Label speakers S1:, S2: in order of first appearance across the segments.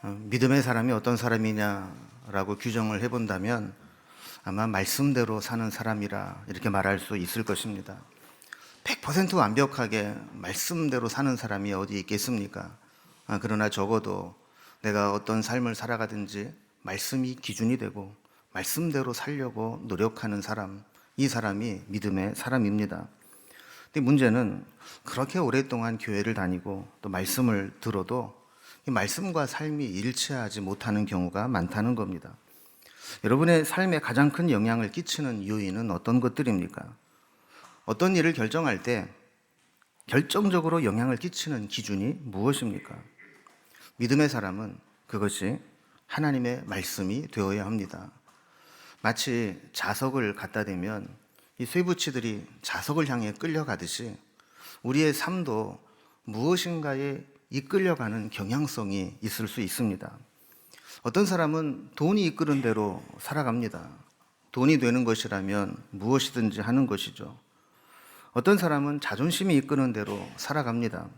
S1: 믿음의 사람이 어떤 사람이냐라고 규정을 해본다면 아마 말씀대로 사는 사람이라 이렇게 말할 수 있을 것입니다. 100% 완벽하게 말씀대로 사는 사람이 어디 있겠습니까? 그러나 적어도 내가 어떤 삶을 살아가든지 말씀이 기준이 되고 말씀대로 살려고 노력하는 사람, 이 사람이 믿음의 사람입니다. 근데 문제는 그렇게 오랫동안 교회를 다니고 또 말씀을 들어도 이 말씀과 삶이 일치하지 못하는 경우가 많다는 겁니다. 여러분의 삶에 가장 큰 영향을 끼치는 요인은 어떤 것들입니까? 어떤 일을 결정할 때 결정적으로 영향을 끼치는 기준이 무엇입니까? 믿음의 사람은 그것이 하나님의 말씀이 되어야 합니다. 마치 자석을 갖다 대면 이 쇠붙이들이 자석을 향해 끌려가듯이 우리의 삶도 무엇인가에 이끌려가는 경향성이 있을 수 있습니다. 어떤 사람은 돈이 이끄는 대로 살아갑니다. 돈이 되는 것이라면 무엇이든지 하는 것이죠. 어떤 사람은 자존심이 이끄는 대로 살아갑니다.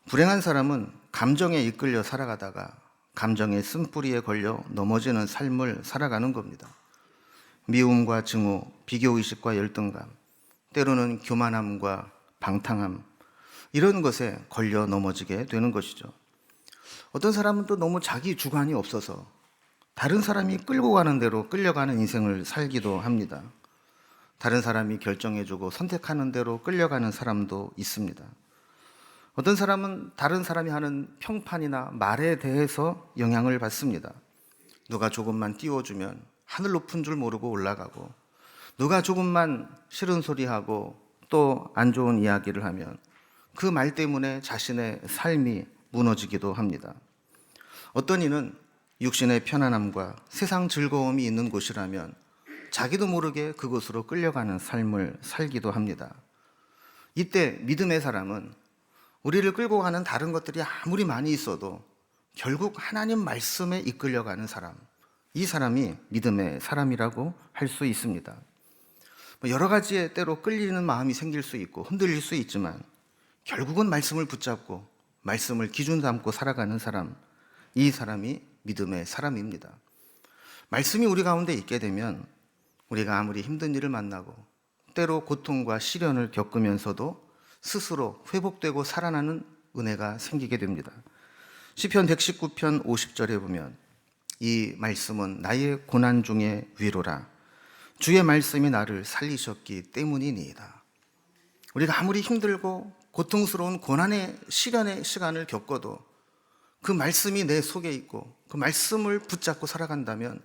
S1: 불행한 사람은 감정에 이끌려 살아가다가 감정의 쓴뿌리에 걸려 넘어지는 삶을 살아가는 겁니다. 미움과 증오, 비교의식과 열등감, 때로는 교만함과 방탕함, 이런 것에 걸려 넘어지게 되는 것이죠. 어떤 사람은 또 너무 자기 주관이 없어서 다른 사람이 끌고 가는 대로 끌려가는 인생을 살기도 합니다. 다른 사람이 결정해주고 선택하는 대로 끌려가는 사람도 있습니다. 어떤 사람은 다른 사람이 하는 평판이나 말에 대해서 영향을 받습니다. 누가 조금만 띄워주면 하늘 높은 줄 모르고 올라가고, 누가 조금만 싫은 소리하고 또 안 좋은 이야기를 하면 그 말 때문에 자신의 삶이 무너지기도 합니다. 어떤 이는 육신의 편안함과 세상 즐거움이 있는 곳이라면 자기도 모르게 그곳으로 끌려가는 삶을 살기도 합니다. 이때 믿음의 사람은 우리를 끌고 가는 다른 것들이 아무리 많이 있어도 결국 하나님 말씀에 이끌려가는 사람, 이 사람이 믿음의 사람이라고 할 수 있습니다. 여러 가지에 때로 끌리는 마음이 생길 수 있고 흔들릴 수 있지만 결국은 말씀을 붙잡고 말씀을 기준 삼고 살아가는 사람, 이 사람이 믿음의 사람입니다. 말씀이 우리 가운데 있게 되면 우리가 아무리 힘든 일을 만나고 때로 고통과 시련을 겪으면서도 스스로 회복되고 살아나는 은혜가 생기게 됩니다. 시편 119편 50절에 보면 이 말씀은 나의 고난 중에 위로라. 주의 말씀이 나를 살리셨기 때문이니이다. 우리가 아무리 힘들고 고통스러운 고난의 시련의 시간을 겪어도 그 말씀이 내 속에 있고 그 말씀을 붙잡고 살아간다면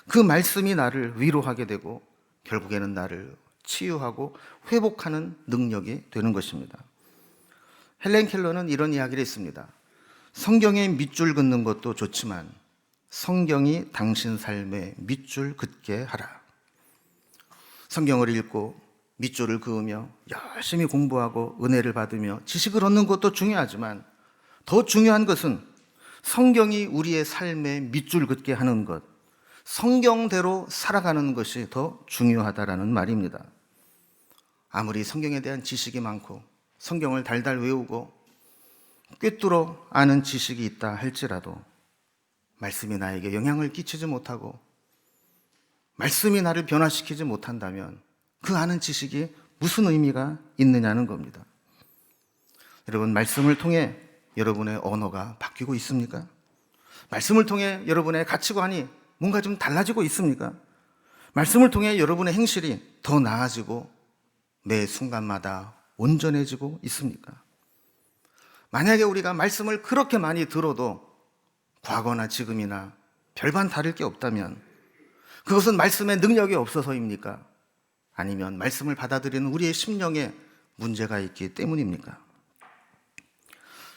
S1: 그 말씀이 나를 위로하게 되고 결국에는 나를 치유하고 회복하는 능력이 되는 것입니다. 헬렌 켈러는 이런 이야기를 했습니다. 성경에 밑줄 긋는 것도 좋지만 성경이 당신 삶에 밑줄 긋게 하라. 성경을 읽고 밑줄을 그으며 열심히 공부하고 은혜를 받으며 지식을 얻는 것도 중요하지만 더 중요한 것은 성경이 우리의 삶에 밑줄 긋게 하는 것, 성경대로 살아가는 것이 더 중요하다라는 말입니다. 아무리 성경에 대한 지식이 많고 성경을 달달 외우고 꿰뚫어 아는 지식이 있다 할지라도 말씀이 나에게 영향을 끼치지 못하고 말씀이 나를 변화시키지 못한다면 그 아는 지식이 무슨 의미가 있느냐는 겁니다. 여러분, 말씀을 통해 여러분의 언어가 바뀌고 있습니까? 말씀을 통해 여러분의 가치관이 뭔가 좀 달라지고 있습니까? 말씀을 통해 여러분의 행실이 더 나아지고 매 순간마다 온전해지고 있습니까? 만약에 우리가 말씀을 그렇게 많이 들어도 과거나 지금이나 별반 다를 게 없다면 그것은 말씀의 능력이 없어서입니까? 아니면 말씀을 받아들이는 우리의 심령에 문제가 있기 때문입니까?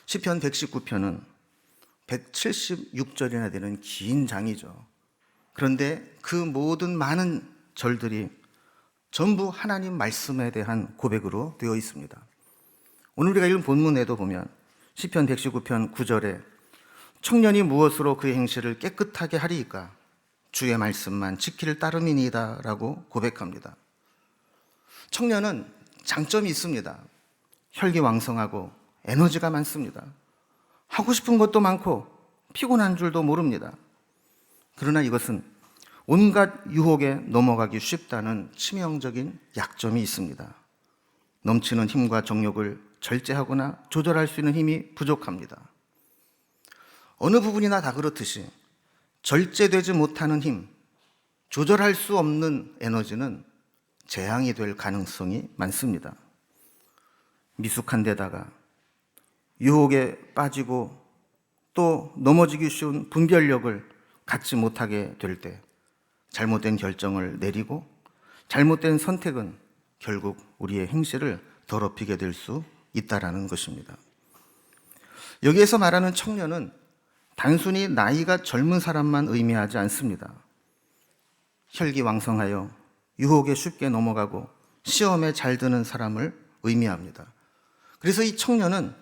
S1: 시편 119편은 176절이나 되는 긴 장이죠. 그런데 그 모든 많은 절들이 전부 하나님 말씀에 대한 고백으로 되어 있습니다. 오늘 우리가 읽은 본문에도 보면 시편 119편 9절에 청년이 무엇으로 그의 행실을 깨끗하게 하리이까? 주의 말씀만 지킬 따름이니이다 라고 고백합니다. 청년은 장점이 있습니다. 혈기왕성하고 에너지가 많습니다. 하고 싶은 것도 많고 피곤한 줄도 모릅니다. 그러나 이것은 온갖 유혹에 넘어가기 쉽다는 치명적인 약점이 있습니다. 넘치는 힘과 정욕을 절제하거나 조절할 수 있는 힘이 부족합니다. 어느 부분이나 다 그렇듯이 절제되지 못하는 힘, 조절할 수 없는 에너지는 재앙이 될 가능성이 많습니다. 미숙한 데다가 유혹에 빠지고 또 넘어지기 쉬운 분별력을 갖지 못하게 될 때 잘못된 결정을 내리고 잘못된 선택은 결국 우리의 행실을 더럽히게 될 수 있다라는 것입니다. 여기에서 말하는 청년은 단순히 나이가 젊은 사람만 의미하지 않습니다. 혈기왕성하여 유혹에 쉽게 넘어가고 시험에 잘 드는 사람을 의미합니다. 그래서 이 청년은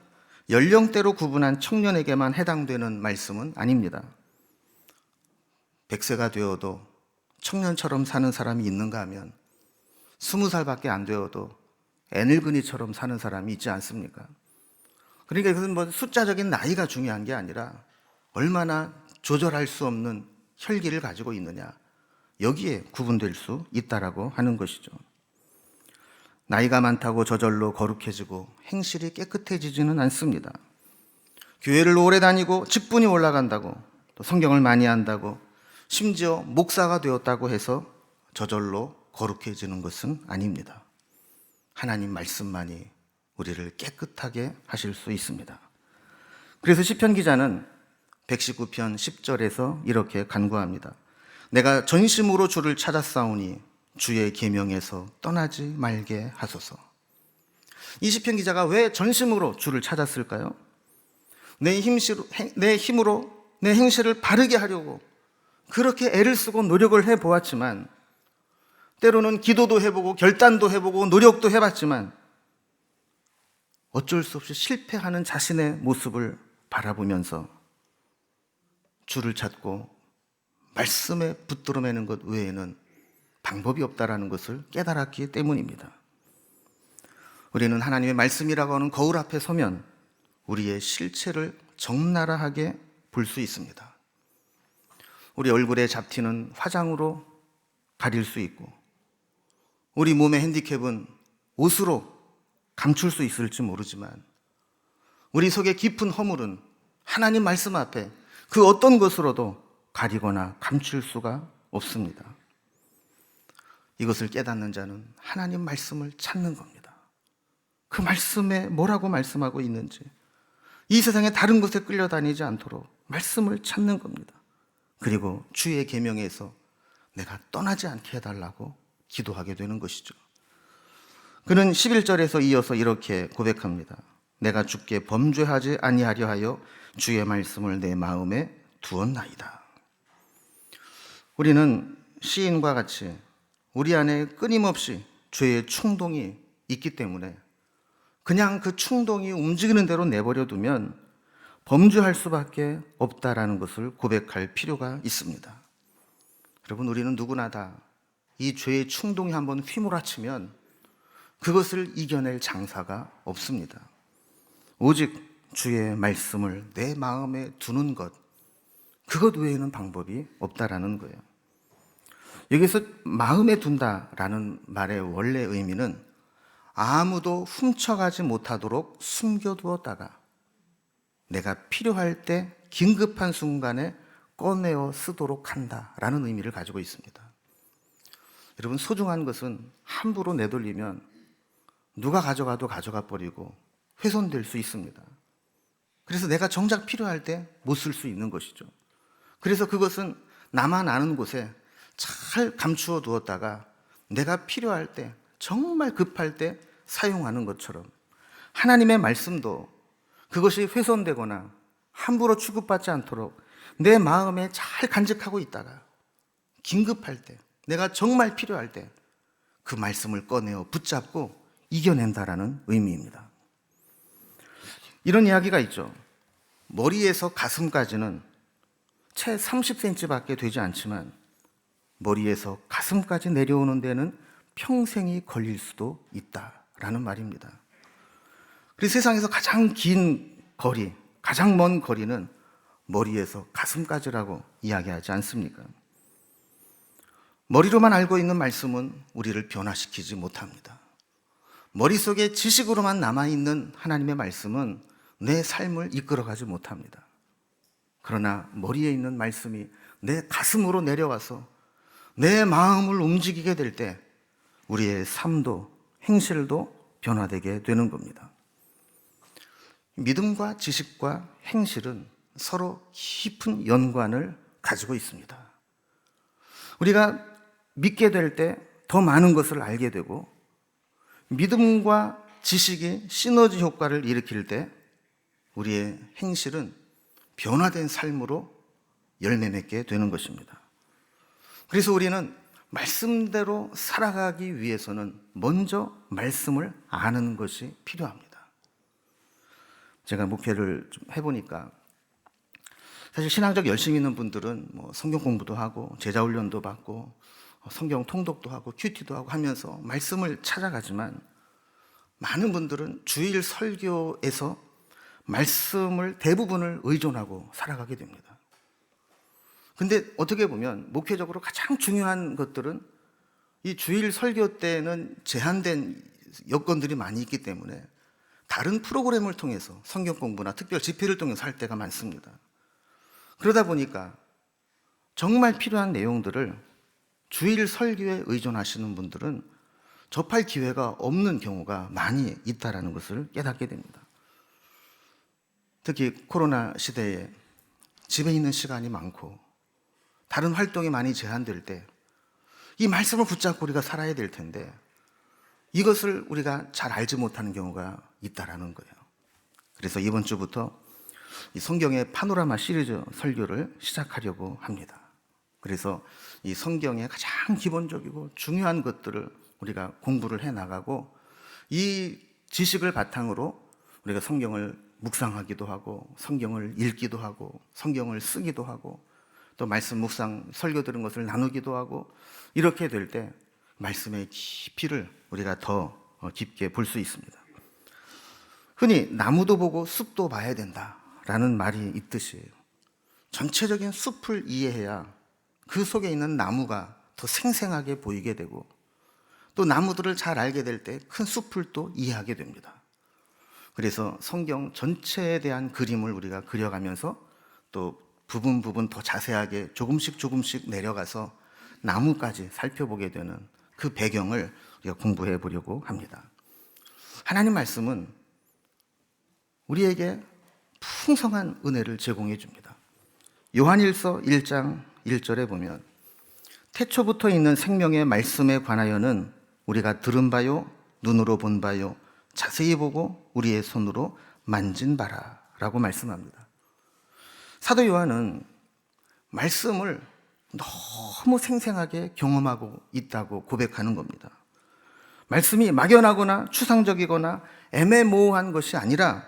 S1: 연령대로 구분한 청년에게만 해당되는 말씀은 아닙니다. 100세가 되어도 청년처럼 사는 사람이 있는가 하면 20살밖에 안 되어도 애늙은이처럼 사는 사람이 있지 않습니까? 그러니까 이것은 뭐 숫자적인 나이가 중요한 게 아니라 얼마나 조절할 수 없는 혈기를 가지고 있느냐, 여기에 구분될 수 있다라고 하는 것이죠. 나이가 많다고 저절로 거룩해지고 행실이 깨끗해지지는 않습니다. 교회를 오래 다니고 직분이 올라간다고, 또 성경을 많이 한다고, 심지어 목사가 되었다고 해서 저절로 거룩해지는 것은 아닙니다. 하나님 말씀만이 우리를 깨끗하게 하실 수 있습니다. 그래서 시편 기자는 119편 10절에서 이렇게 간구합니다. 내가 전심으로 주를 찾았사오니 주의 계명에서 떠나지 말게 하소서. 이 시편 기자가 왜 전심으로 주를 찾았을까요? 내 힘으로 내 행실을 바르게 하려고 그렇게 애를 쓰고 노력을 해보았지만, 때로는 기도도 해보고 결단도 해보고 노력도 해봤지만 어쩔 수 없이 실패하는 자신의 모습을 바라보면서 주를 찾고 말씀에 붙들어 매는 것 외에는 방법이 없다라는 것을 깨달았기 때문입니다. 우리는 하나님의 말씀이라고 하는 거울 앞에 서면 우리의 실체를 적나라하게 볼 수 있습니다. 우리 얼굴의 잡티는 화장으로 가릴 수 있고, 우리 몸의 핸디캡은 옷으로 감출 수 있을지 모르지만, 우리 속의 깊은 허물은 하나님 말씀 앞에 그 어떤 것으로도 가리거나 감출 수가 없습니다. 이것을 깨닫는 자는 하나님 말씀을 찾는 겁니다. 그 말씀에 뭐라고 말씀하고 있는지, 이 세상에 다른 곳에 끌려다니지 않도록 말씀을 찾는 겁니다. 그리고 주의 계명에서 내가 떠나지 않게 해달라고 기도하게 되는 것이죠. 그는 11절에서 이어서 이렇게 고백합니다. 내가 주께 범죄하지 아니하려 하여 주의 말씀을 내 마음에 두었나이다. 우리는 시인과 같이 우리 안에 끊임없이 죄의 충동이 있기 때문에 그냥 그 충동이 움직이는 대로 내버려 두면 범죄할 수밖에 없다라는 것을 고백할 필요가 있습니다. 여러분, 우리는 누구나 다 이 죄의 충동이 한번 휘몰아치면 그것을 이겨낼 장사가 없습니다. 오직 주의 말씀을 내 마음에 두는 것, 그것 외에는 방법이 없다라는 거예요. 여기서 마음에 둔다라는 말의 원래 의미는 아무도 훔쳐가지 못하도록 숨겨두었다가 내가 필요할 때 긴급한 순간에 꺼내어 쓰도록 한다라는 의미를 가지고 있습니다. 여러분, 소중한 것은 함부로 내돌리면 누가 가져가도 가져가 버리고 훼손될 수 있습니다. 그래서 내가 정작 필요할 때 못 쓸 수 있는 것이죠. 그래서 그것은 나만 아는 곳에 잘 감추어 두었다가 내가 필요할 때, 정말 급할 때 사용하는 것처럼 하나님의 말씀도 그것이 훼손되거나 함부로 취급받지 않도록 내 마음에 잘 간직하고 있다가 긴급할 때, 내가 정말 필요할 때 그 말씀을 꺼내어 붙잡고 이겨낸다라는 의미입니다. 이런 이야기가 있죠. 머리에서 가슴까지는 채 30cm밖에 되지 않지만 머리에서 가슴까지 내려오는 데는 평생이 걸릴 수도 있다라는 말입니다. 그래서 세상에서 가장 긴 거리, 가장 먼 거리는 머리에서 가슴까지라고 이야기하지 않습니까? 머리로만 알고 있는 말씀은 우리를 변화시키지 못합니다. 머릿속에 지식으로만 남아있는 하나님의 말씀은 내 삶을 이끌어가지 못합니다. 그러나 머리에 있는 말씀이 내 가슴으로 내려와서 내 마음을 움직이게 될 때 우리의 삶도 행실도 변화되게 되는 겁니다. 믿음과 지식과 행실은 서로 깊은 연관을 가지고 있습니다. 우리가 믿게 될 때 더 많은 것을 알게 되고, 믿음과 지식이 시너지 효과를 일으킬 때 우리의 행실은 변화된 삶으로 열매 맺게 되는 것입니다. 그래서 우리는 말씀대로 살아가기 위해서는 먼저 말씀을 아는 것이 필요합니다. 제가 목회를 좀 해보니까 사실 신앙적 열심히 있는 분들은 성경 공부도 하고 제자 훈련도 받고 성경 통독도 하고 큐티도 하고 하면서 말씀을 찾아가지만, 많은 분들은 주일 설교에서 말씀을 대부분을 의존하고 살아가게 됩니다. 근데 어떻게 보면 목회적으로 가장 중요한 것들은 이 주일 설교 때는 제한된 여건들이 많이 있기 때문에 다른 프로그램을 통해서 성경 공부나 특별 집회를 통해서 할 때가 많습니다. 그러다 보니까 정말 필요한 내용들을 주일 설교에 의존하시는 분들은 접할 기회가 없는 경우가 많이 있다는 것을 깨닫게 됩니다. 특히 코로나 시대에 집에 있는 시간이 많고 다른 활동이 많이 제한될 때 이 말씀을 붙잡고 우리가 살아야 될 텐데 이것을 우리가 잘 알지 못하는 경우가 있다라는 거예요. 그래서 이번 주부터 이 성경의 파노라마 시리즈 설교를 시작하려고 합니다. 그래서 이 성경의 가장 기본적이고 중요한 것들을 우리가 공부를 해 나가고, 이 지식을 바탕으로 우리가 성경을 묵상하기도 하고 성경을 읽기도 하고 성경을 쓰기도 하고 또 말씀 묵상 설교 들은 것을 나누기도 하고, 이렇게 될 때 말씀의 깊이를 우리가 더 깊게 볼 수 있습니다. 흔히 나무도 보고 숲도 봐야 된다라는 말이 있듯이 전체적인 숲을 이해해야 그 속에 있는 나무가 더 생생하게 보이게 되고, 또 나무들을 잘 알게 될 때 큰 숲을 또 이해하게 됩니다. 그래서 성경 전체에 대한 그림을 우리가 그려가면서 또 부분 더 자세하게 조금씩 내려가서 나무까지 살펴보게 되는 그 배경을 우리가 공부해 보려고 합니다. 하나님 말씀은 우리에게 풍성한 은혜를 제공해 줍니다. 요한일서 1장 1절에 보면 태초부터 있는 생명의 말씀에 관하여는 우리가 들은 바요 눈으로 본 바요 자세히 보고 우리의 손으로 만진 바라 라고 말씀합니다. 사도 요한은 말씀을 너무 생생하게 경험하고 있다고 고백하는 겁니다. 말씀이 막연하거나 추상적이거나 애매모호한 것이 아니라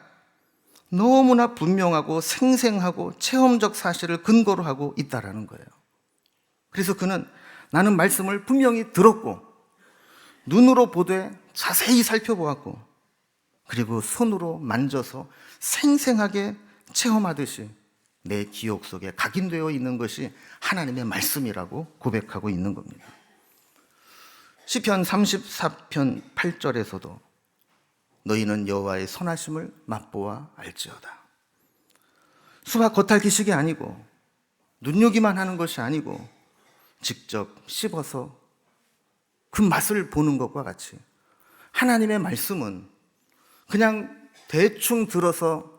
S1: 너무나 분명하고 생생하고 체험적 사실을 근거로 하고 있다라는 거예요. 그래서 그는 나는 말씀을 분명히 들었고 눈으로 보되 자세히 살펴보았고 그리고 손으로 만져서 생생하게 체험하듯이 내 기억 속에 각인되어 있는 것이 하나님의 말씀이라고 고백하고 있는 겁니다. 시편 34편 8절에서도 너희는 여호와의 선하심을 맛보아 알지어다. 수박 겉핥기식이 아니고 눈요기만 하는 것이 아니고 직접 씹어서 그 맛을 보는 것과 같이 하나님의 말씀은 그냥 대충 들어서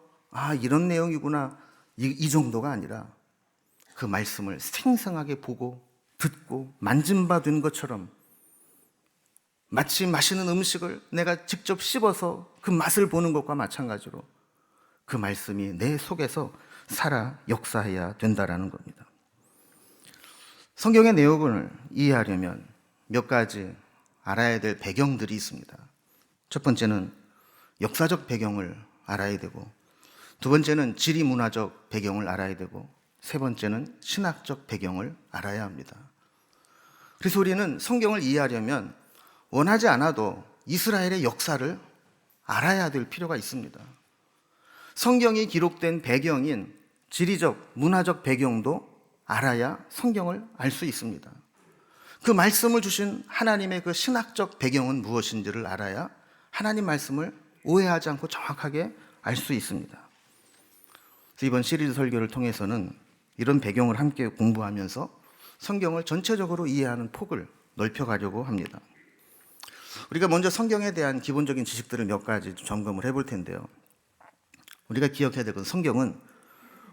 S1: 이런 내용이구나 이 정도가 아니라 그 말씀을 생생하게 보고 듣고 만진 바 된 것처럼, 마치 맛있는 음식을 내가 직접 씹어서 그 맛을 보는 것과 마찬가지로 그 말씀이 내 속에서 살아 역사해야 된다라는 겁니다. 성경의 내용을 이해하려면 몇 가지 알아야 될 배경들이 있습니다. 첫 번째는 역사적 배경을 알아야 되고, 두 번째는 지리문화적 배경을 알아야 되고, 세 번째는 신학적 배경을 알아야 합니다. 그래서 우리는 성경을 이해하려면 원하지 않아도 이스라엘의 역사를 알아야 될 필요가 있습니다. 성경이 기록된 배경인 지리적, 문화적 배경도 알아야 성경을 알 수 있습니다. 그 말씀을 주신 하나님의 그 신학적 배경은 무엇인지를 알아야 하나님 말씀을 오해하지 않고 정확하게 알 수 있습니다. 그래서 이번 시리즈 설교를 통해서는 이런 배경을 함께 공부하면서 성경을 전체적으로 이해하는 폭을 넓혀가려고 합니다. 우리가 먼저 성경에 대한 기본적인 지식들을 몇 가지 점검을 해볼 텐데요. 우리가 기억해야 될 것은 성경은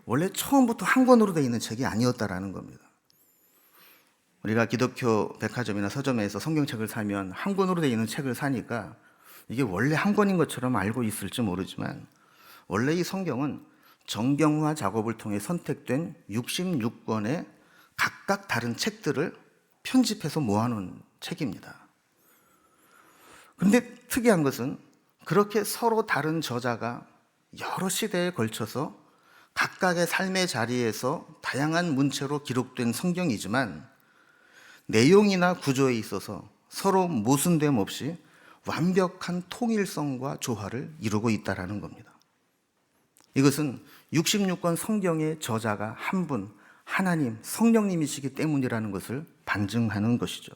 S1: 원래 처음부터 한 권으로 되어 있는 책이 아니었다라는 겁니다. 우리가 기독교 백화점이나 서점에서 성경책을 사면 한 권으로 되어 있는 책을 사니까 이게 원래 한 권인 것처럼 알고 있을지 모르지만 원래 이 성경은 정경화 작업을 통해 선택된 66권의 각각 다른 책들을 편집해서 모아놓은 책입니다. 그런데 특이한 것은 그렇게 서로 다른 저자가 여러 시대에 걸쳐서 각각의 삶의 자리에서 다양한 문체로 기록된 성경이지만 내용이나 구조에 있어서 서로 모순됨 없이 완벽한 통일성과 조화를 이루고 있다는 겁니다. 이것은 66권 성경의 저자가 한 분, 하나님, 성령님이시기 때문이라는 것을 반증하는 것이죠.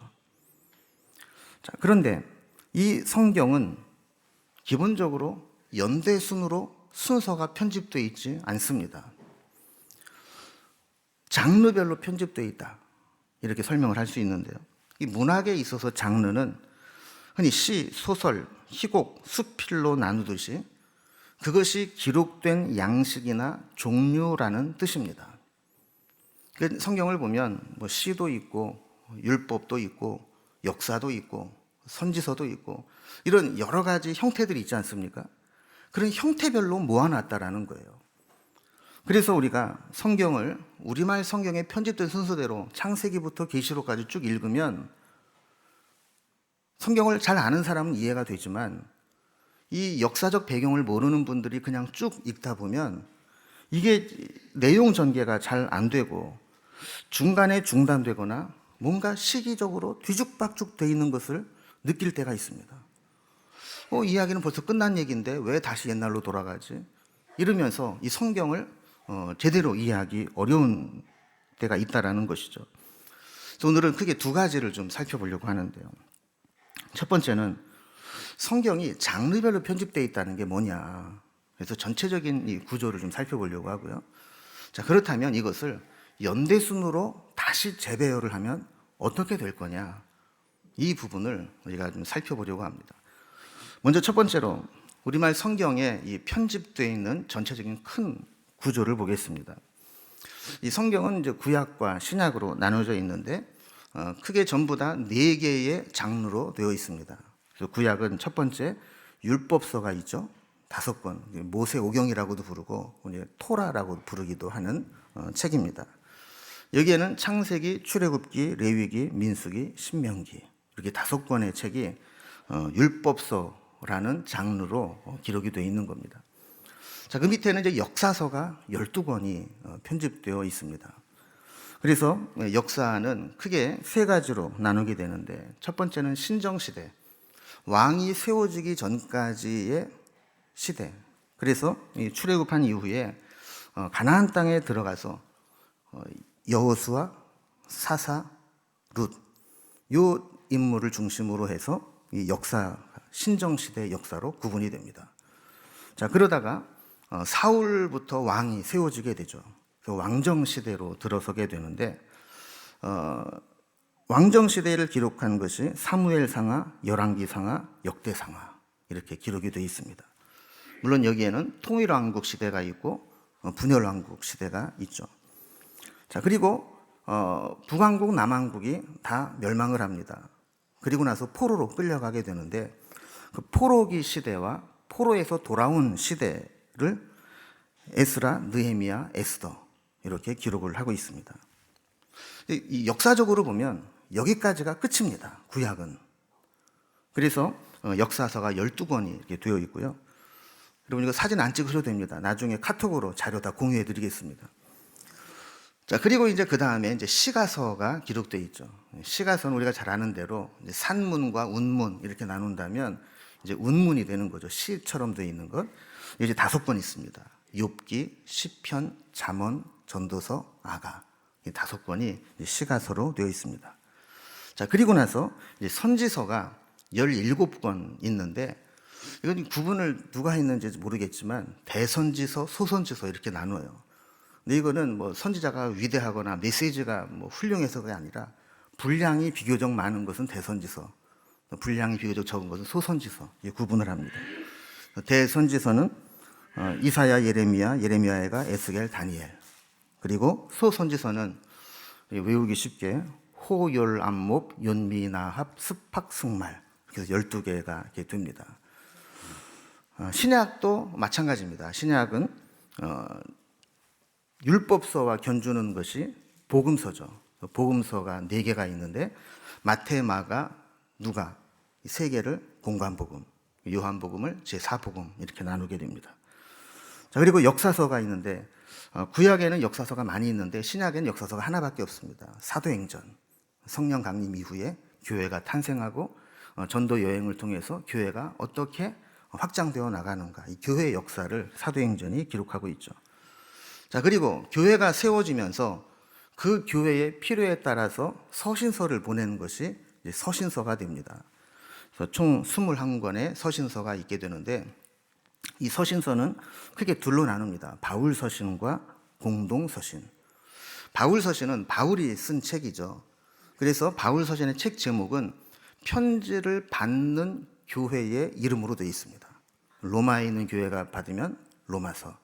S1: 자, 그런데 이 성경은 기본적으로 연대순으로 순서가 편집되어 있지 않습니다. 장르별로 편집되어 있다, 이렇게 설명을 할 수 있는데요. 이 문학에 있어서 장르는 흔히 시, 소설, 희곡, 수필로 나누듯이 그것이 기록된 양식이나 종류라는 뜻입니다. 성경을 보면 뭐 시도 있고 율법도 있고 역사도 있고 선지서도 있고 이런 여러 가지 형태들이 있지 않습니까? 그런 형태별로 모아놨다라는 거예요. 그래서 우리가 성경을 우리말 성경에 편집된 순서대로 창세기부터 계시록까지 쭉 읽으면 성경을 잘 아는 사람은 이해가 되지만 이 역사적 배경을 모르는 분들이 그냥 쭉 읽다 보면 이게 내용 전개가 잘 안 되고 중간에 중단되거나 뭔가 시기적으로 뒤죽박죽 되어 있는 것을 느낄 때가 있습니다. 이야기는 벌써 끝난 얘기인데 왜 다시 옛날로 돌아가지? 이러면서 이 성경을 제대로 이해하기 어려운 때가 있다라는 것이죠. 그래서 오늘은 크게 두 가지를 좀 살펴보려고 하는데요. 첫 번째는 성경이 장르별로 편집되어 있다는 게 뭐냐. 그래서 전체적인 이 구조를 좀 살펴보려고 하고요. 자, 그렇다면 이것을 연대순으로 다시 재배열을 하면 어떻게 될 거냐. 이 부분을 우리가 좀 살펴보려고 합니다. 먼저 첫 번째로 우리말 성경에 이 편집되어 있는 전체적인 큰 구조를 보겠습니다. 이 성경은 이제 구약과 신약으로 나눠져 있는데 크게 전부 다 4개의 장르로 되어 있습니다. 그래서 구약은 첫 번째 율법서가 있죠. 5권, 모세오경이라고도 부르고 토라라고 부르기도 하는 책입니다. 여기에는 창세기, 출애굽기, 레위기, 민수기, 신명기 이렇게 5권의 책이 율법서라는 장르로 기록이 되어 있는 겁니다. 자, 그 밑에는 이제 역사서가 12권이 편집되어 있습니다. 그래서 역사는 크게 3가지로 나누게 되는데 첫 번째는 신정시대, 왕이 세워지기 전까지의 시대. 그래서 출애굽한 이후에 가나안 땅에 들어가서 여호수아, 사사, 룻 요 인물을 중심으로 해서 이 역사, 신정시대 역사로 구분이 됩니다. 자, 그러다가 사울부터 왕이 세워지게 되죠. 왕정시대로 들어서게 되는데 왕정시대를 기록한 것이 사무엘상하, 열왕기상하, 역대상하 이렇게 기록이 되어 있습니다. 물론 여기에는 통일왕국 시대가 있고 분열왕국 시대가 있죠. 자, 그리고 북왕국, 남왕국이 다 멸망을 합니다. 그리고 나서 포로로 끌려가게 되는데 그 포로기 시대와 포로에서 돌아온 시대를 에스라, 느헤미야, 에스더 이렇게 기록을 하고 있습니다. 이 역사적으로 보면 여기까지가 끝입니다. 구약은. 그래서 역사서가 12권이 이렇게 되어 있고요. 여러분 이거 사진 안 찍으셔도 됩니다. 나중에 카톡으로 자료 다 공유해 드리겠습니다. 자, 그리고 이제 그 다음에 이제 시가서가 기록되어 있죠. 시가서는 우리가 잘 아는 대로 이제 산문과 운문 이렇게 나눈다면 이제 운문이 되는 거죠. 시처럼 되어 있는 것. 이제 5권 있습니다. 욥기, 시편, 잠언, 전도서, 아가 이 5권이 시가서로 되어 있습니다. 자, 그리고 나서 이제 선지서가 17권 있는데 이건 구분을 누가 했는지 모르겠지만 대선지서, 소선지서 이렇게 나눠요. 근데 이거는 뭐 선지자가 위대하거나 메시지가 뭐 훌륭해서가 아니라 분량이 비교적 많은 것은 대선지서, 분량이 비교적 적은 것은 소선지서 구분을 합니다. 대선지서는 이사야, 예레미야, 예레미야가 에스겔, 다니엘. 그리고 소선지서는 외우기 쉽게 호, 열, 안목, 연미, 나합, 스팍, 승말 그래서 12개가 이렇게 됩니다. 신약도 마찬가지입니다. 신약은 율법서와 견주는 것이 복음서죠. 복음서가 4개가 있는데 마태, 마가, 누가 이 3개를 공관복음, 요한복음을 제4복음 이렇게 나누게 됩니다. 자, 그리고 역사서가 있는데 구약에는 역사서가 많이 있는데 신약에는 역사서가 하나밖에 없습니다. 사도행전, 성령 강림 이후에 교회가 탄생하고 전도 여행을 통해서 교회가 어떻게 확장되어 나가는가, 이 교회의 역사를 사도행전이 기록하고 있죠. 자, 그리고 교회가 세워지면서 그 교회의 필요에 따라서 서신서를 보내는 것이 서신서가 됩니다. 그래서 총 21권의 서신서가 있게 되는데 이 서신서는 크게 둘로 나눕니다. 바울 서신과 공동 서신. 바울 서신은 바울이 쓴 책이죠. 그래서 바울 서신의 책 제목은 편지를 받는 교회의 이름으로 되어 있습니다. 로마에 있는 교회가 받으면 로마서,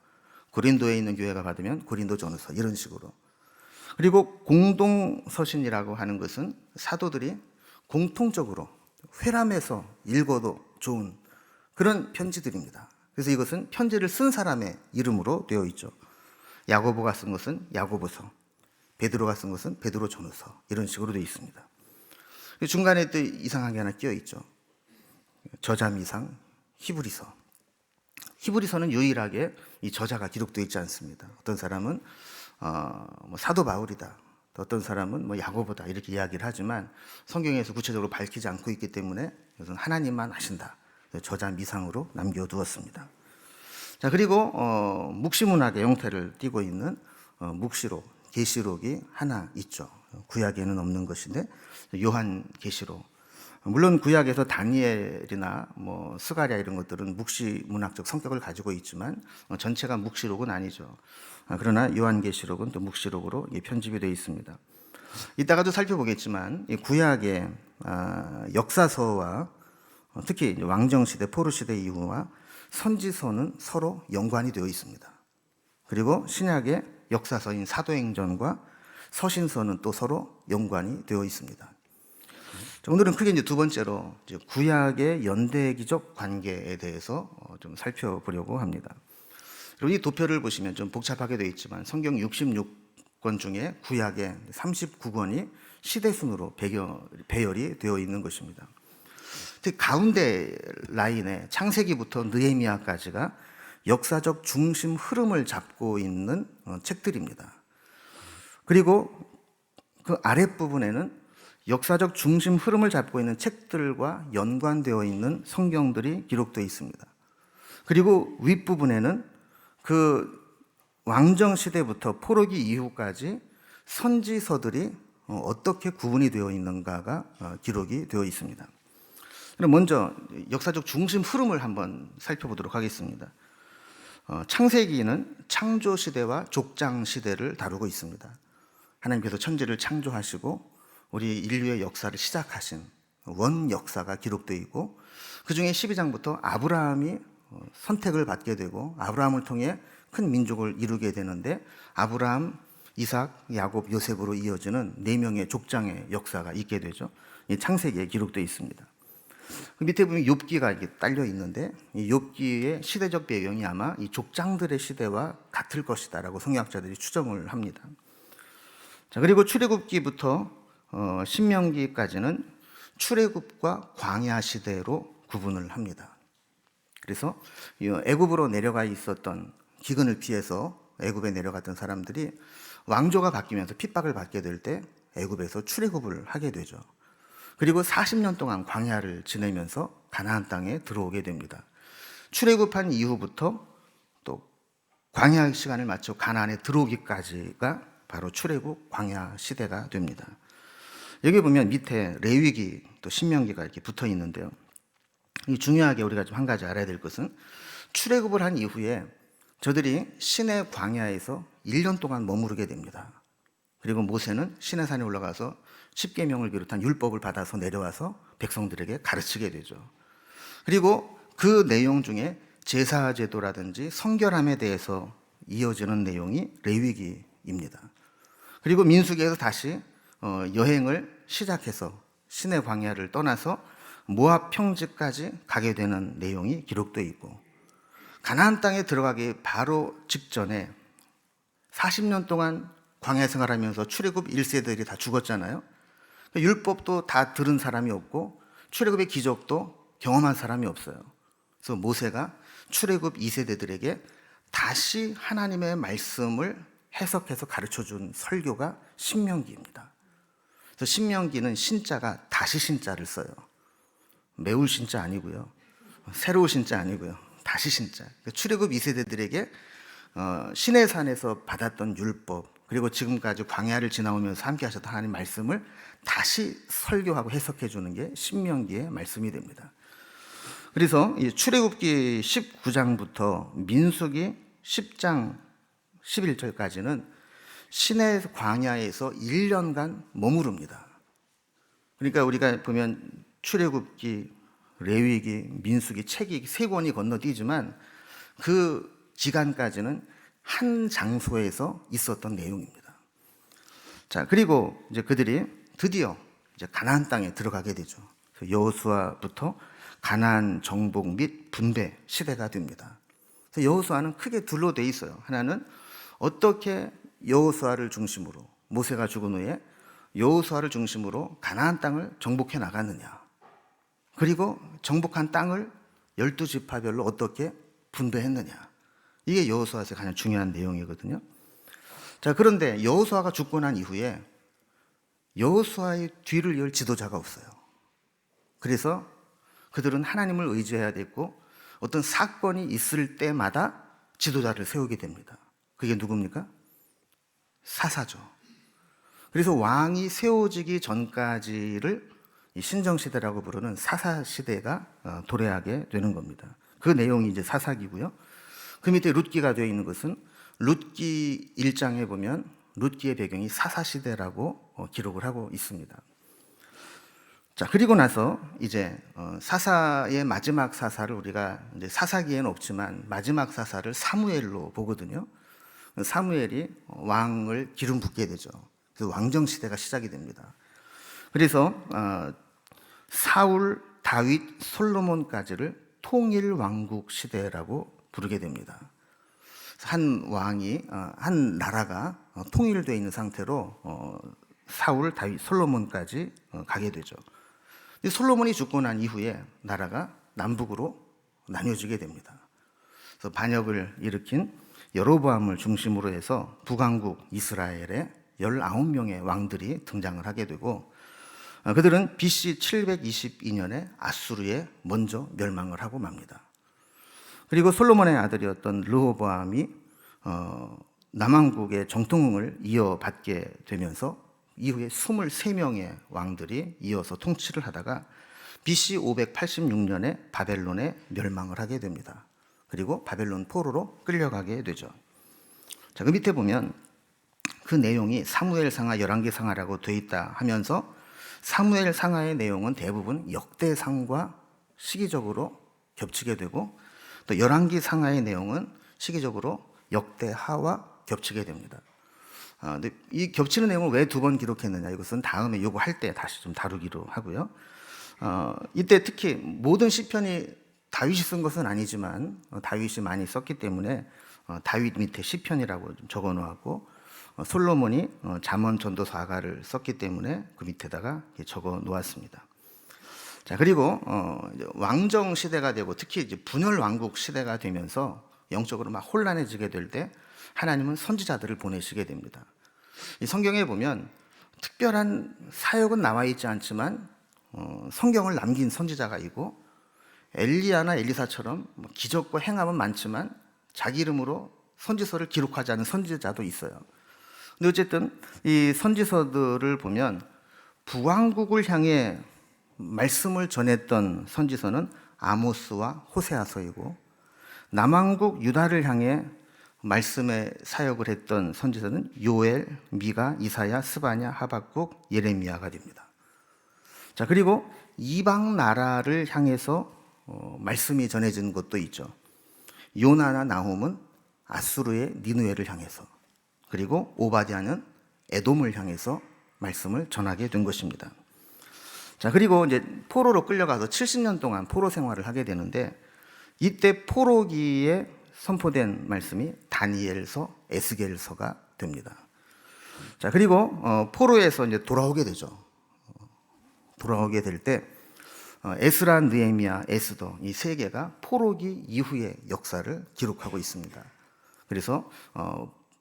S1: 고린도에 있는 교회가 받으면 고린도전서 이런 식으로. 그리고 공동 서신이라고 하는 것은 사도들이 공통적으로 회람해서 읽어도 좋은 그런 편지들입니다. 그래서 이것은 편지를 쓴 사람의 이름으로 되어 있죠. 야고보가 쓴 것은 야고보서, 베드로가 쓴 것은 베드로전서 이런 식으로 되어 있습니다. 중간에 또 이상한 게 하나 끼어 있죠. 저자미상 히브리서. 히브리서는 유일하게 이 저자가 기록되어 있지 않습니다. 어떤 사람은 사도 바울이다, 어떤 사람은 야고보다 이렇게 이야기를 하지만 성경에서 구체적으로 밝히지 않고 있기 때문에 이것은 하나님만 하신다. 저자 미상으로 남겨두었습니다. 자, 그리고 묵시문학의 형태를 띠고 있는 묵시록, 계시록이 하나 있죠. 구약에는 없는 것인데 요한계시록. 물론 구약에서 다니엘이나 스가랴 이런 것들은 묵시문학적 성격을 가지고 있지만 전체가 묵시록은 아니죠. 그러나 요한계시록은 또 묵시록으로 편집이 되어 있습니다. 이따가도 살펴보겠지만 이 구약의 역사서와 특히 왕정시대, 포로시대 이후와 선지서는 서로 연관이 되어 있습니다. 그리고 신약의 역사서인 사도행전과 서신서는 또 서로 연관이 되어 있습니다. 오늘은 크게 두 번째로 구약의 연대기적 관계에 대해서 좀 살펴보려고 합니다. 그리고 이 도표를 보시면 좀 복잡하게 되어 있지만 성경 66권 중에 구약의 39권이 시대순으로 배열이 되어 있는 것입니다. 특히 가운데 라인에 창세기부터 느헤미야까지가 역사적 중심 흐름을 잡고 있는 책들입니다. 그리고 그 아랫부분에는 역사적 중심 흐름을 잡고 있는 책들과 연관되어 있는 성경들이 기록되어 있습니다. 그리고 윗부분에는 그 왕정 시대부터 포로기 이후까지 선지서들이 어떻게 구분이 되어 있는가가 기록이 되어 있습니다. 그럼 먼저 역사적 중심 흐름을 한번 살펴보도록 하겠습니다. 창세기는 창조 시대와 족장 시대를 다루고 있습니다. 하나님께서 천지를 창조하시고 우리 인류의 역사를 시작하신 원 역사가 기록되어 있고 그중에 12장부터 아브라함이 선택을 받게 되고 아브라함을 통해 큰 민족을 이루게 되는데 아브라함, 이삭, 야곱, 요셉으로 이어지는 4명의 족장의 역사가 있게 되죠. 이 창세기에 기록되어 있습니다. 그 밑에 보면 욥기가 이렇게 딸려 있는데 이 욥기의 시대적 배경이 아마 이 족장들의 시대와 같을 것이다라고 성경학자들이 추정을 합니다. 자, 그리고 출애굽기부터 신명기까지는 출애굽과 광야 시대로 구분을 합니다. 그래서 애굽으로 내려가 있었던 기근을 피해서 애굽에 내려갔던 사람들이 왕조가 바뀌면서 핍박을 받게 될 때 애굽에서 출애굽을 하게 되죠. 그리고 40년 동안 광야를 지내면서 가나안 땅에 들어오게 됩니다. 출애굽한 이후부터 또 광야 시간을 맞춰 가나안에 들어오기까지가 바로 출애굽 광야 시대가 됩니다. 여기 보면 밑에 레위기 또 신명기가 이렇게 붙어 있는데요. 이 중요하게 우리가 좀 한 가지 알아야 될 것은 출애굽을 한 이후에 저들이 시내 광야에서 1년 동안 머무르게 됩니다. 그리고 모세는 시내산에 올라가서 십계명을 비롯한 율법을 받아서 내려와서 백성들에게 가르치게 되죠. 그리고 그 내용 중에 제사 제도라든지 성결함에 대해서 이어지는 내용이 레위기입니다. 그리고 민수기에서 다시 여행을 시작해서 시내 광야를 떠나서 모압 평지까지 가게 되는 내용이 기록되어 있고, 가나안 땅에 들어가기 바로 직전에 40년 동안 광야 생활하면서 출애굽 1세들이 다 죽었잖아요. 율법도 다 들은 사람이 없고 출애굽의 기적도 경험한 사람이 없어요. 그래서 모세가 출애굽 2세대들에게 다시 하나님의 말씀을 해석해서 가르쳐준 설교가 신명기입니다. 그래서 신명기는 신자가 다시 신자를 써요. 매울 신자 아니고요, 새로운 신자 아니고요, 다시 신자. 출애굽 2세대들에게 시내산에서 받았던 율법, 그리고 지금까지 광야를 지나오면서 함께 하셨던 하나님 말씀을 다시 설교하고 해석해 주는 게 신명기의 말씀이 됩니다. 그래서 이 출애굽기 19장부터 민수기 10장 11절까지는 시내 광야에서 1년간 머무릅니다. 그러니까 우리가 보면 출애굽기, 레위기, 민수기 책이 3권이 건너뛰지만 그 기간까지는 한 장소에서 있었던 내용입니다. 자, 그리고 이제 그들이 드디어 이제 가나안 땅에 들어가게 되죠. 여호수아부터 가나안 정복 및 분배 시대가 됩니다. 그래서 여호수아는 크게 둘로 돼 있어요. 하나는 어떻게 여호수아를 중심으로, 모세가 죽은 후에 여호수아를 중심으로 가나안 땅을 정복해 나갔느냐, 그리고 정복한 땅을 12지파별로 어떻게 분배했느냐, 이게 여호수아에서 가장 중요한 내용이거든요. 자, 그런데 여호수아가 죽고 난 이후에 여호수아의 뒤를 이을 지도자가 없어요. 그래서 그들은 하나님을 의지해야 됐고, 어떤 사건이 있을 때마다 지도자를 세우게 됩니다. 그게 누굽니까? 사사죠. 그래서 왕이 세워지기 전까지를 신정시대라고 부르는 사사시대가 도래하게 되는 겁니다. 그 내용이 이제 사사기고요. 그 밑에 룻기가 되어 있는 것은 룻기 1장에 보면 룻기의 배경이 사사시대라고 기록을 하고 있습니다. 자, 그리고 나서 이제 사사의 마지막 사사를 우리가 이제 사사기에는 없지만 마지막 사사를 사무엘로 보거든요. 사무엘이 왕을 기름 붓게 되죠. 그래서 왕정 시대가 시작이 됩니다. 그래서 사울, 다윗, 솔로몬까지를 통일 왕국 시대라고 부르게 됩니다. 한 왕이, 한 나라가 통일되어 있는 상태로 사울, 다윗, 솔로몬까지 가게 되죠. 솔로몬이 죽고 난 이후에 나라가 남북으로 나뉘어지게 됩니다. 그래서 반역을 일으킨 여로보암을 중심으로 해서 북왕국 이스라엘에 19명의 왕들이 등장을 하게 되고, 그들은 BC 722년에 아수르에 먼저 멸망을 하고 맙니다. 그리고 솔로몬의 아들이었던 르호보암이 남왕국의 정통을 이어받게 되면서 이후에 23명의 왕들이 이어서 통치를 하다가 BC 586년에 바벨론에 멸망을 하게 됩니다. 그리고 바벨론 포로로 끌려가게 되죠. 자, 그 밑에 보면 그 내용이 사무엘상하, 열왕기상하라고 되어 있다 하면서 사무엘상하의 내용은 대부분 역대상과 시기적으로 겹치게 되고, 또 열왕기상하의 내용은 시기적으로 역대하와 겹치게 됩니다. 근데 이 겹치는 내용을 왜 2번 기록했느냐, 이것은 다음에 요거 할 때 다시 좀 다루기로 하고요. 이때 특히 모든 시편이 다윗이 쓴 것은 아니지만 다윗이 많이 썼기 때문에 다윗 밑에 시편이라고 좀 적어 놓았고, 솔로몬이 잠언, 전도서, 아가를 썼기 때문에 그 밑에다가 적어 놓았습니다. 자, 그리고 왕정 시대가 되고 특히 이제 분열 왕국 시대가 되면서 영적으로 막 혼란해지게 될 때 하나님은 선지자들을 보내시게 됩니다. 이 성경에 보면 특별한 사역은 나와 있지 않지만 성경을 남긴 선지자가 있고, 엘리야나 엘리사처럼 기적과 행함은 많지만 자기 이름으로 선지서를 기록하지 않은 선지자도 있어요. 근데 어쨌든 이 선지서들을 보면 북왕국을 향해 말씀을 전했던 선지서는 아모스와 호세아서이고, 남왕국 유다를 향해 말씀의 사역을 했던 선지서는 요엘, 미가, 이사야, 스바냐, 하박국, 예레미야가 됩니다. 자, 그리고 이방 나라를 향해서 말씀이 전해진 것도 있죠. 요나나 나홈은 아수르의 니느웨를 향해서, 그리고 오바댜는 에돔을 향해서 말씀을 전하게 된 것입니다. 자, 그리고 이제 포로로 끌려가서 70년 동안 포로 생활을 하게 되는데, 이때 포로기에 선포된 말씀이 다니엘서, 에스겔서가 됩니다. 자, 그리고 포로에서 이제 돌아오게 되죠. 돌아오게 될 때 에스라, 느헤미야, 에스더 이 세 개가 포로기 이후의 역사를 기록하고 있습니다. 그래서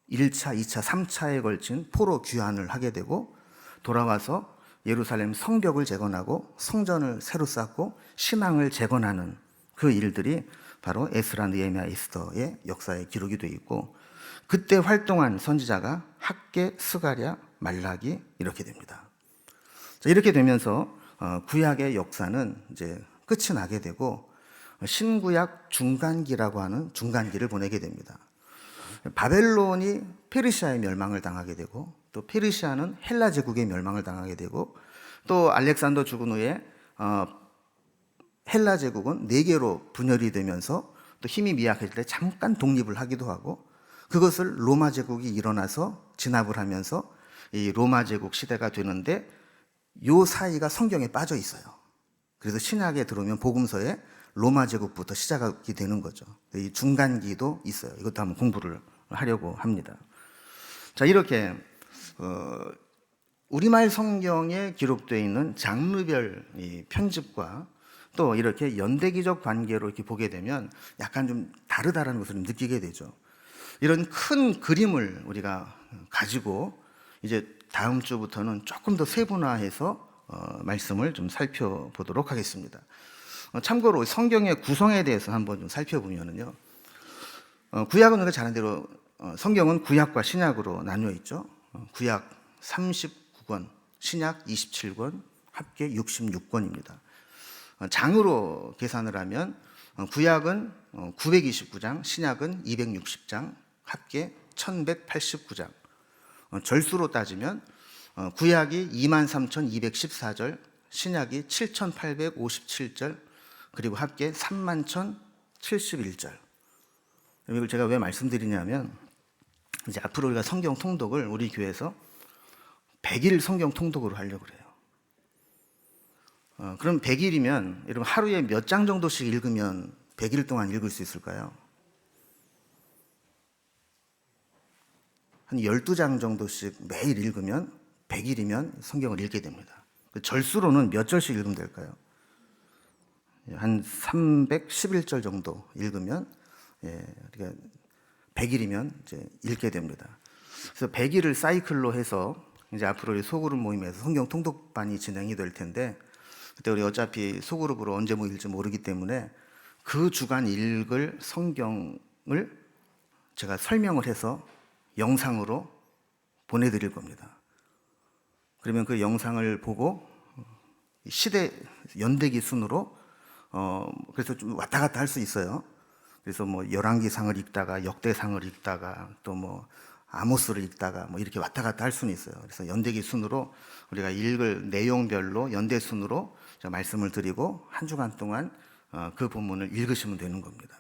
S1: 1차, 2차, 3차에 걸친 포로 귀환을 하게 되고, 돌아와서 예루살렘 성벽을 재건하고 성전을 새로 쌓고 신앙을 재건하는 그 일들이 바로 에스라, 느헤미야, 에스더의 역사에 기록이 되어 있고, 그때 활동한 선지자가 학개, 스가랴, 말라기 이렇게 됩니다. 자, 이렇게 되면서 구약의 역사는 이제 끝이 나게 되고 신구약 중간기라고 하는 중간기를 보내게 됩니다. 바벨론이 페르시아의 멸망을 당하게 되고, 또 페르시아는 헬라 제국의 멸망을 당하게 되고, 또 알렉산더 죽은 후에 헬라 제국은 4개로 분열이 되면서 또 힘이 미약해질 때 잠깐 독립을 하기도 하고, 그것을 로마 제국이 일어나서 진압을 하면서 이 로마 제국 시대가 되는데, 요 사이가 성경에 빠져 있어요. 그래서 신약에 들어오면 복음서에 로마 제국부터 시작이 되는 거죠. 이 중간기도 있어요. 이것도 한번 공부를 하려고 합니다. 자, 이렇게 우리말 성경에 기록되어 있는 장르별 이 편집과 또 이렇게 연대기적 관계로 이렇게 보게 되면 약간 좀 다르다는 것을 느끼게 되죠. 이런 큰 그림을 우리가 가지고 이제 다음 주부터는 조금 더 세분화해서 말씀을 좀 살펴보도록 하겠습니다. 참고로 성경의 구성에 대해서 한번 좀 살펴보면요, 구약은 우리가 잘 아는 대로 성경은 구약과 신약으로 나뉘어 있죠. 구약 39권, 신약 27권, 합계 66권입니다. 장으로 계산을 하면 구약은 929장, 신약은 260장, 합계 1189장. 절수로 따지면 구약이 23,214절, 신약이 7,857절, 그리고 합계 31,071절. 이걸 제가 왜 말씀드리냐면, 이제 앞으로 우리가 성경 통독을 우리 교회에서 100일 성경 통독으로 하려고 그래요. 그럼 100일이면 여러분 하루에 몇 장 정도씩 읽으면 100일 동안 읽을 수 있을까요? 한 12장 정도씩 매일 읽으면 100일이면 성경을 읽게 됩니다. 절수로는 몇 절씩 읽으면 될까요? 한 311절 정도 읽으면, 우리가 100일이면 이제 읽게 됩니다. 그래서 100일을 사이클로 해서 이제 앞으로 소그룹 모임에서 성경 통독반이 진행이 될 텐데, 그때 우리 어차피 소그룹으로 언제 모일지 모르기 때문에 그 주간 읽을 성경을 제가 설명을 해서 영상으로 보내드릴 겁니다. 그러면 그 영상을 보고 시대 연대기 순으로 그래서 좀 왔다 갔다 할 수 있어요. 그래서 뭐 열왕기상을 읽다가 역대상을 읽다가 또 뭐 아모스를 읽다가 뭐 이렇게 왔다 갔다 할 수는 있어요. 그래서 연대기 순으로 우리가 읽을 내용별로 연대 순으로 말씀을 드리고 한 주간 동안 그 본문을 읽으시면 되는 겁니다.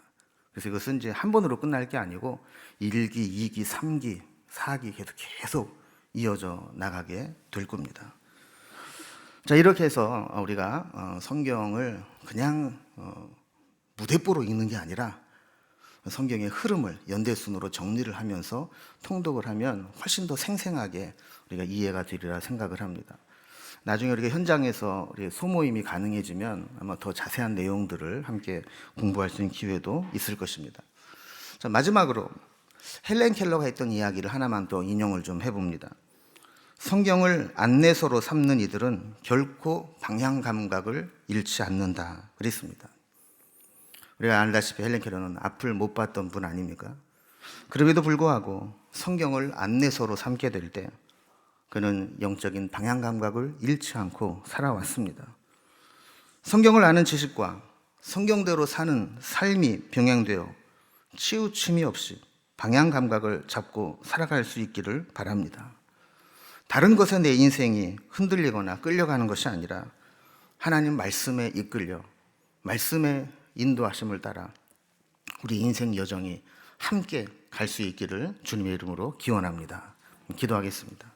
S1: 그래서 이것은 이제 한 번으로 끝날 게 아니고 1기, 2기, 3기, 4기 계속 이어져 나가게 될 겁니다. 자, 이렇게 해서 우리가 성경을 그냥 무대뽀로 읽는 게 아니라 성경의 흐름을 연대순으로 정리를 하면서 통독을 하면 훨씬 더 생생하게 우리가 이해가 되리라 생각을 합니다. 나중에 우리가 현장에서 우리 소모임이 가능해지면 아마 더 자세한 내용들을 함께 공부할 수 있는 기회도 있을 것입니다. 자, 마지막으로 헬렌 켈러가 했던 이야기를 하나만 더 인용을 좀 해봅니다. 성경을 안내서로 삼는 이들은 결코 방향 감각을 잃지 않는다 그랬습니다. 우리가 알다시피 헬렌 켈러는 앞을 못 봤던 분 아닙니까? 그럼에도 불구하고 성경을 안내서로 삼게 될 때 그는 영적인 방향 감각을 잃지 않고 살아왔습니다. 성경을 아는 지식과 성경대로 사는 삶이 병행되어 치우침이 없이 방향 감각을 잡고 살아갈 수 있기를 바랍니다. 다른 것에 내 인생이 흔들리거나 끌려가는 것이 아니라 하나님 말씀에 이끌려 말씀의 인도하심을 따라 우리 인생 여정이 함께 갈 수 있기를 주님의 이름으로 기원합니다. 기도하겠습니다.